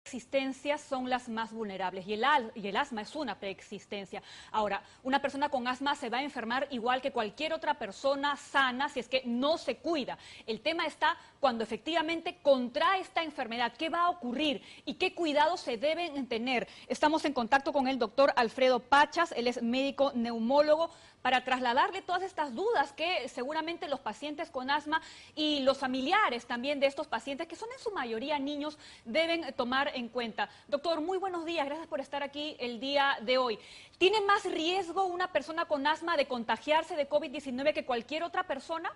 Existencias son las más vulnerables y el asma es una preexistencia. Ahora, una persona con asma se va a enfermar igual que cualquier otra persona sana si es que no se cuida. El tema está cuando efectivamente contrae esta enfermedad. ¿Qué va a ocurrir y qué cuidados se deben tener? Estamos en contacto con el doctor Alfredo Pachas, él es médico neumólogo, para trasladarle todas estas dudas que seguramente los pacientes con asma y los familiares también de estos pacientes, que son en su mayoría niños, deben tomar en cuenta. Doctor, muy buenos días, gracias por estar aquí el día de hoy. ¿Tiene más riesgo una persona con asma de contagiarse de COVID-19 que cualquier otra persona?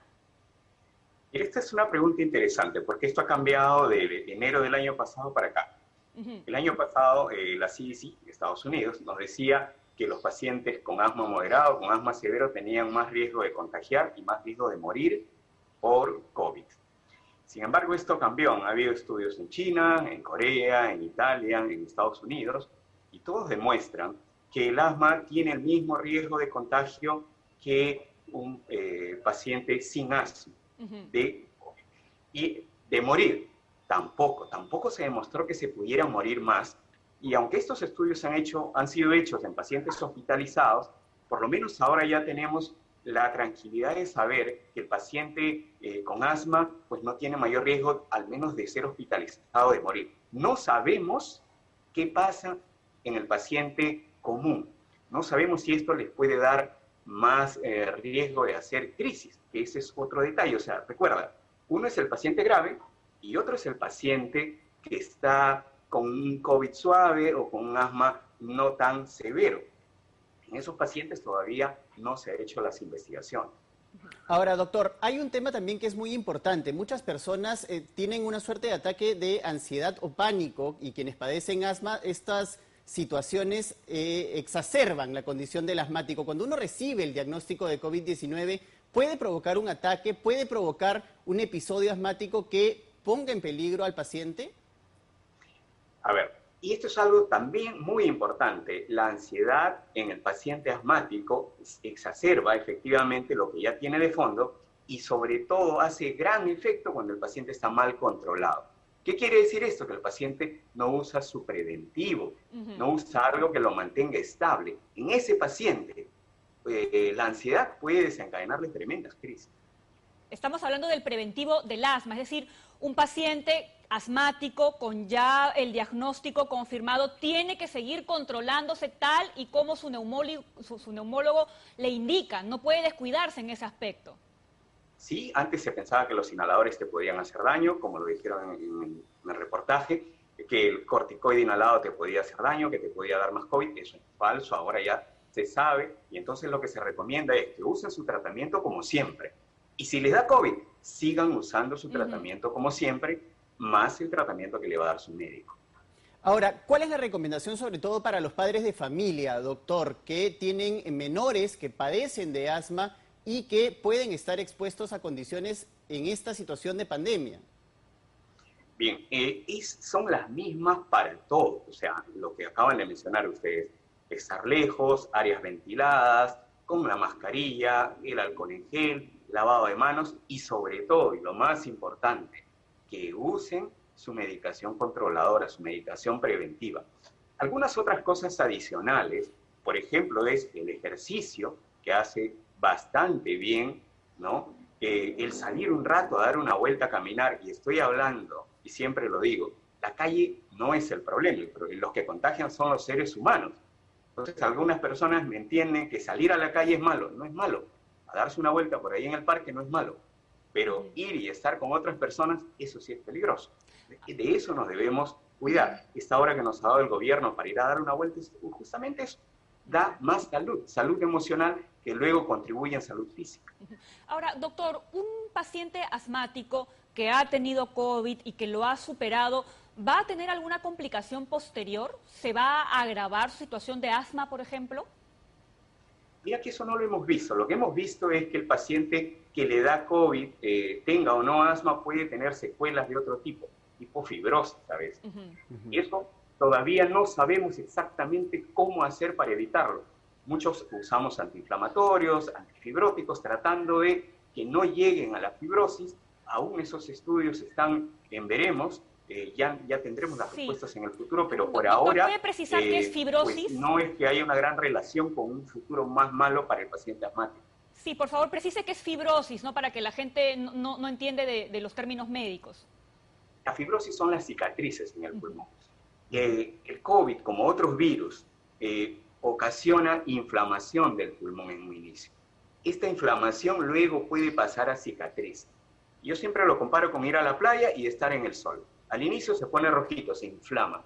Esta es una pregunta interesante, porque esto ha cambiado de enero del año pasado para acá. El año pasado, la CDC de Estados Unidos nos decía que los pacientes con asma moderado, con asma severo, tenían más riesgo de contagiar y más riesgo de morir por COVID. Sin embargo, esto cambió. Ha habido estudios en China, en Corea, en Italia, en Estados Unidos, y todos demuestran que el asma tiene el mismo riesgo de contagio que un paciente sin asma de COVID. Y de morir, tampoco se demostró que se pudiera morir más. Y aunque estos estudios han sido hechos en pacientes hospitalizados, por lo menos ahora ya tenemos la tranquilidad de saber que el paciente con asma pues no tiene mayor riesgo, al menos de ser hospitalizado, de morir. No sabemos qué pasa en el paciente común. No sabemos si esto les puede dar más riesgo de hacer crisis, que ese es otro detalle. O sea, recuerda, uno es el paciente grave y otro es el paciente que está con un COVID suave o con un asma no tan severo. En esos pacientes todavía no se han hecho las investigaciones. Ahora, doctor, hay un tema también que es muy importante. Muchas personas tienen una suerte de ataque de ansiedad o pánico, y quienes padecen asma, estas situaciones exacerban la condición del asmático. Cuando uno recibe el diagnóstico de COVID-19, puede provocar un ataque, puede provocar un episodio asmático que ponga en peligro al paciente. A ver, y esto es algo también muy importante. La ansiedad en el paciente asmático exacerba efectivamente lo que ya tiene de fondo y sobre todo hace gran efecto cuando el paciente está mal controlado. ¿Qué quiere decir esto? Que el paciente no usa su preventivo, no usa algo que lo mantenga estable. En ese paciente, la ansiedad puede desencadenarle tremendas crisis. Estamos hablando del preventivo del asma, es decir, un paciente asmático con ya el diagnóstico confirmado tiene que seguir controlándose tal y como su neumólogo le indica, no puede descuidarse en ese aspecto. Sí, antes se pensaba que los inhaladores te podían hacer daño, como lo dijeron en el reportaje, que el corticoide inhalado te podía hacer daño, que te podía dar más COVID. Eso es falso, ahora ya se sabe, y entonces lo que se recomienda es que usen su tratamiento como siempre. Y si les da COVID, sigan usando su tratamiento como siempre, más el tratamiento que le va a dar su médico. Ahora, ¿cuál es la recomendación sobre todo para los padres de familia, doctor, que tienen menores que padecen de asma y que pueden estar expuestos a condiciones en esta situación de pandemia? Bien, son las mismas para todos. O sea, lo que acaban de mencionar ustedes, estar lejos, áreas ventiladas, con la mascarilla, el alcohol en gel, lavado de manos y sobre todo, y lo más importante, que usen su medicación controladora, su medicación preventiva. Algunas otras cosas adicionales, por ejemplo, es el ejercicio, que hace bastante bien, ¿no? El salir un rato a dar una vuelta a caminar, y estoy hablando, y siempre lo digo, la calle no es el problema, los que contagian son los seres humanos. Entonces, algunas personas me entienden que salir a la calle es malo. No es malo. A darse una vuelta por ahí en el parque no es malo. Pero ir y estar con otras personas, eso sí es peligroso. De eso nos debemos cuidar. Esta hora que nos ha dado el gobierno para ir a dar una vuelta, justamente eso da más salud emocional, que luego contribuye en salud física. Ahora, doctor, un paciente asmático que ha tenido COVID y que lo ha superado, ¿va a tener alguna complicación posterior? ¿Se va a agravar su situación de asma, por ejemplo? Mira que eso no lo hemos visto. Lo que hemos visto es que el paciente que le da COVID, tenga o no asma, puede tener secuelas de otro tipo fibrosis a veces. Y eso todavía no sabemos exactamente cómo hacer para evitarlo. Muchos usamos antiinflamatorios, antifibróticos, tratando de que no lleguen a la fibrosis. Aún esos estudios están en veremos, ya tendremos las Sí. respuestas en el futuro, pero por Doctor, ahora ¿puede precisar qué es fibrosis? pues, no es que haya una gran relación con un futuro más malo para el paciente asmático. Sí, por favor, precise qué es fibrosis, ¿no? Para que la gente no entiende de los términos médicos. La fibrosis son las cicatrices en el pulmón. El COVID, como otros virus, ocasiona inflamación del pulmón en un inicio. Esta inflamación luego puede pasar a cicatriz. Yo siempre lo comparo con ir a la playa y estar en el sol. Al inicio se pone rojito, se inflama.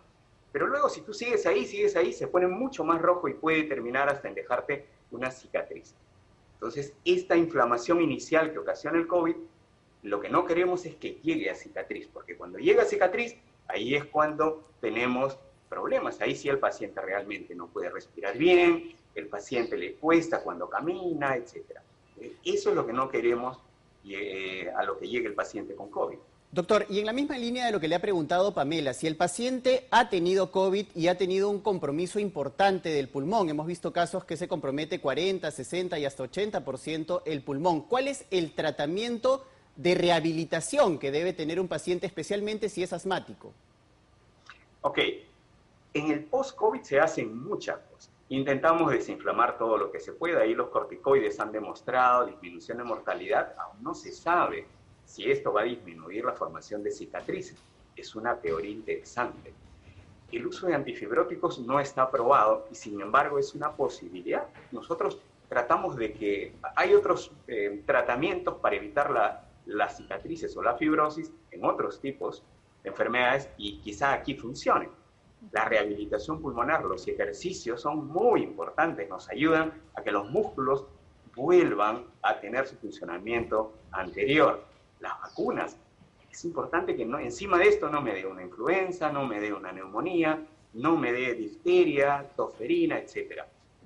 Pero luego si tú sigues ahí, se pone mucho más rojo y puede terminar hasta en dejarte una cicatriz. Entonces, esta inflamación inicial que ocasiona el COVID, lo que no queremos es que llegue a cicatriz, porque cuando llega a cicatriz, ahí es cuando tenemos problemas. Ahí sí el paciente realmente no puede respirar bien, el paciente le cuesta cuando camina, etc. Eso es lo que no queremos a lo que llegue el paciente con COVID. Doctor, y en la misma línea de lo que le ha preguntado Pamela, si el paciente ha tenido COVID y ha tenido un compromiso importante del pulmón, hemos visto casos que se compromete 40, 60 y hasta 80% el pulmón, ¿cuál es el tratamiento de rehabilitación que debe tener un paciente, especialmente si es asmático? Ok, en el post-COVID se hacen muchas cosas. Intentamos desinflamar todo lo que se pueda, ahí los corticoides han demostrado disminución de mortalidad, aún no se sabe si esto va a disminuir la formación de cicatrices. Es una teoría interesante. El uso de antifibróticos no está aprobado y sin embargo es una posibilidad. Nosotros tratamos de que hay otros tratamientos para evitar las cicatrices o la fibrosis en otros tipos de enfermedades y quizá aquí funcione. La rehabilitación pulmonar, los ejercicios son muy importantes, nos ayudan a que los músculos vuelvan a tener su funcionamiento anterior. Las vacunas, es importante que encima de esto no me dé una influenza, no me dé una neumonía, no me dé difteria, tosferina, etc.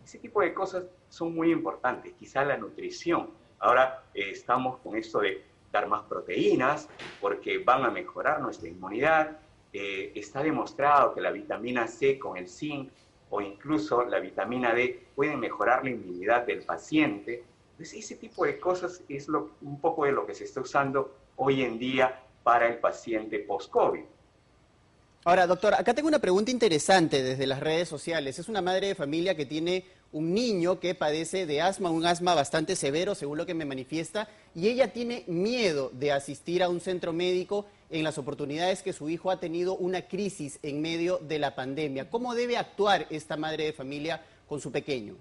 Ese tipo de cosas son muy importantes. Quizá la nutrición. Ahora estamos con esto de dar más proteínas porque van a mejorar nuestra inmunidad. Está demostrado que la vitamina C con el zinc o incluso la vitamina D pueden mejorar la inmunidad del paciente. Entonces, ese tipo de cosas es un poco de lo que se está usando hoy en día para el paciente post-COVID. Ahora, doctor, acá tengo una pregunta interesante desde las redes sociales. Es una madre de familia que tiene un niño que padece de asma, un asma bastante severo, según lo que me manifiesta, y ella tiene miedo de asistir a un centro médico en las oportunidades que su hijo ha tenido una crisis en medio de la pandemia. ¿Cómo debe actuar esta madre de familia con su pequeño?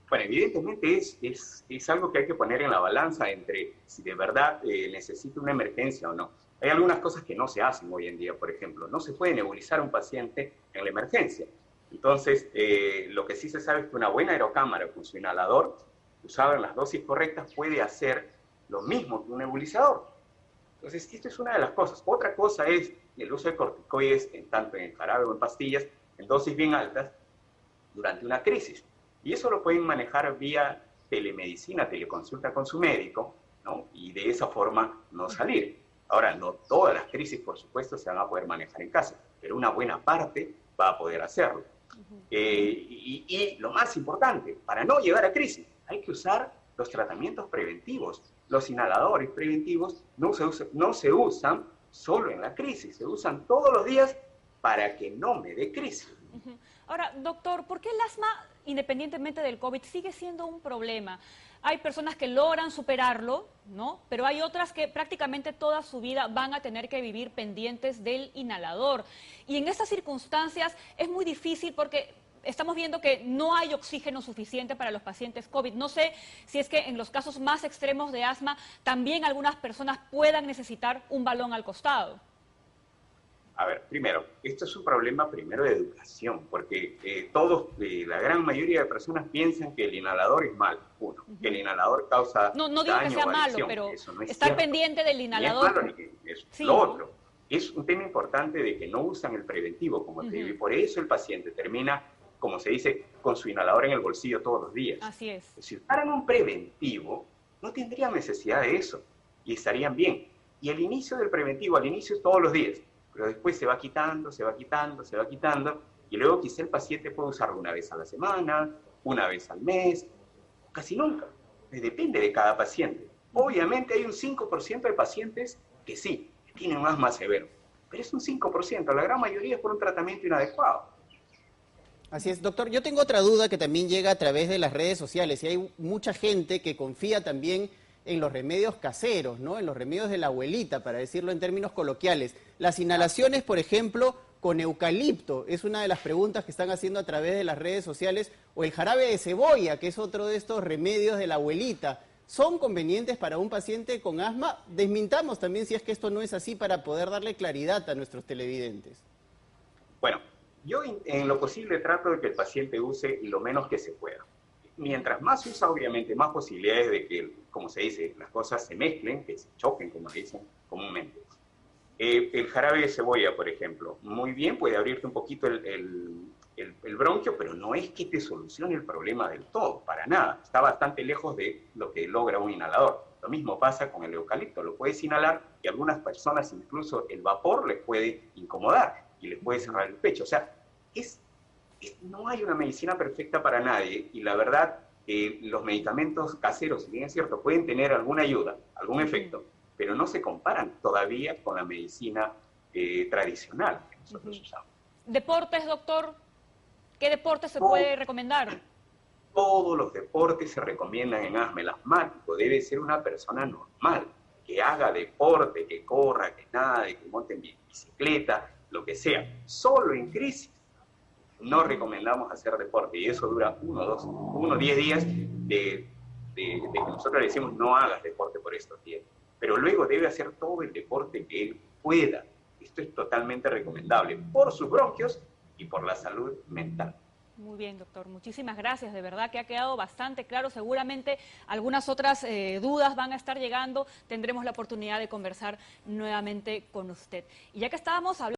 Bueno, evidentemente es algo que hay que poner en la balanza entre si de verdad necesita una emergencia o no. Hay algunas cosas que no se hacen hoy en día, por ejemplo. No se puede nebulizar a un paciente en la emergencia. Entonces, lo que sí se sabe es que una buena aerocámara con su inhalador, usada en las dosis correctas, puede hacer lo mismo que un nebulizador. Entonces, esto es una de las cosas. Otra cosa es el uso de corticoides, tanto en jarabe o en pastillas, en dosis bien altas, durante una crisis. Y eso lo pueden manejar vía telemedicina, teleconsulta con su médico, ¿no? Y de esa forma no salir. Ahora, no todas las crisis, por supuesto, se van a poder manejar en casa, pero una buena parte va a poder hacerlo. Y lo más importante, para no llegar a crisis, hay que usar los tratamientos preventivos. Los inhaladores preventivos no se usan solo en la crisis, se usan todos los días para que no me dé crisis. Ahora, doctor, ¿por qué el asma, independientemente del COVID, sigue siendo un problema? Hay personas que logran superarlo, ¿no? Pero hay otras que prácticamente toda su vida van a tener que vivir pendientes del inhalador. Y en estas circunstancias es muy difícil porque estamos viendo que no hay oxígeno suficiente para los pacientes COVID. No sé si es que en los casos más extremos de asma también algunas personas puedan necesitar un balón al costado. A ver, primero, esto es un problema primero de educación, porque la gran mayoría de personas piensan que el inhalador es malo. Uno, que el inhalador causa no digo daño que sea o malo, adicción. pero eso no es estar cierto. pendiente del inhalador. Ni es malo, ni es Sí. lo otro. Es un tema importante de que no usan el preventivo, como te digo, y por eso el paciente termina, como se dice, con su inhalador en el bolsillo todos los días. Así es. Si usaran un preventivo, no tendrían necesidad de eso y estarían bien. Y el inicio del preventivo, al inicio es todos los días, pero después se va quitando, se va quitando, se va quitando, y luego quizá el paciente puede usarlo una vez a la semana, una vez al mes, casi nunca. Depende de cada paciente. Obviamente hay un 5% de pacientes que sí, que tienen un asma severo, pero es un 5%, la gran mayoría es por un tratamiento inadecuado. Así es, doctor. Yo tengo otra duda que también llega a través de las redes sociales y hay mucha gente que confía también en los remedios caseros, ¿no? En los remedios de la abuelita, para decirlo en términos coloquiales. Las inhalaciones, por ejemplo, con eucalipto, es una de las preguntas que están haciendo a través de las redes sociales, o el jarabe de cebolla, que es otro de estos remedios de la abuelita. ¿Son convenientes para un paciente con asma? Desmintamos también si es que esto no es así para poder darle claridad a nuestros televidentes. Bueno, yo en lo posible trato de que el paciente use lo menos que se pueda. Mientras más usa, obviamente, más posibilidades de que, como se dice, las cosas se mezclen, que se choquen, como dicen comúnmente. El jarabe de cebolla, por ejemplo, muy bien, puede abrirte un poquito el bronquio, pero no es que te solucione el problema del todo, para nada. Está bastante lejos de lo que logra un inhalador. Lo mismo pasa con el eucalipto, lo puedes inhalar y a algunas personas incluso el vapor les puede incomodar y les puede cerrar el pecho. O sea, no hay una medicina perfecta para nadie y la verdad, los medicamentos caseros, si bien es cierto, pueden tener alguna ayuda, algún efecto, pero no se comparan todavía con la medicina tradicional que nosotros usamos. ¿Deportes, doctor? ¿Qué deporte se puede recomendar? Todos los deportes se recomiendan en asma. El asmático debe ser una persona normal, que haga deporte, que corra, que nade, que monte en bicicleta, lo que sea. Solo en crisis no recomendamos hacer deporte y eso dura 1 o 10 días de que nosotros le decimos no hagas deporte por estos días. Pero luego debe hacer todo el deporte que él pueda. Esto es totalmente recomendable por sus bronquios y por la salud mental. Muy bien, doctor. Muchísimas gracias. De verdad que ha quedado bastante claro. Seguramente algunas otras dudas van a estar llegando. Tendremos la oportunidad de conversar nuevamente con usted. Y ya que estábamos hablando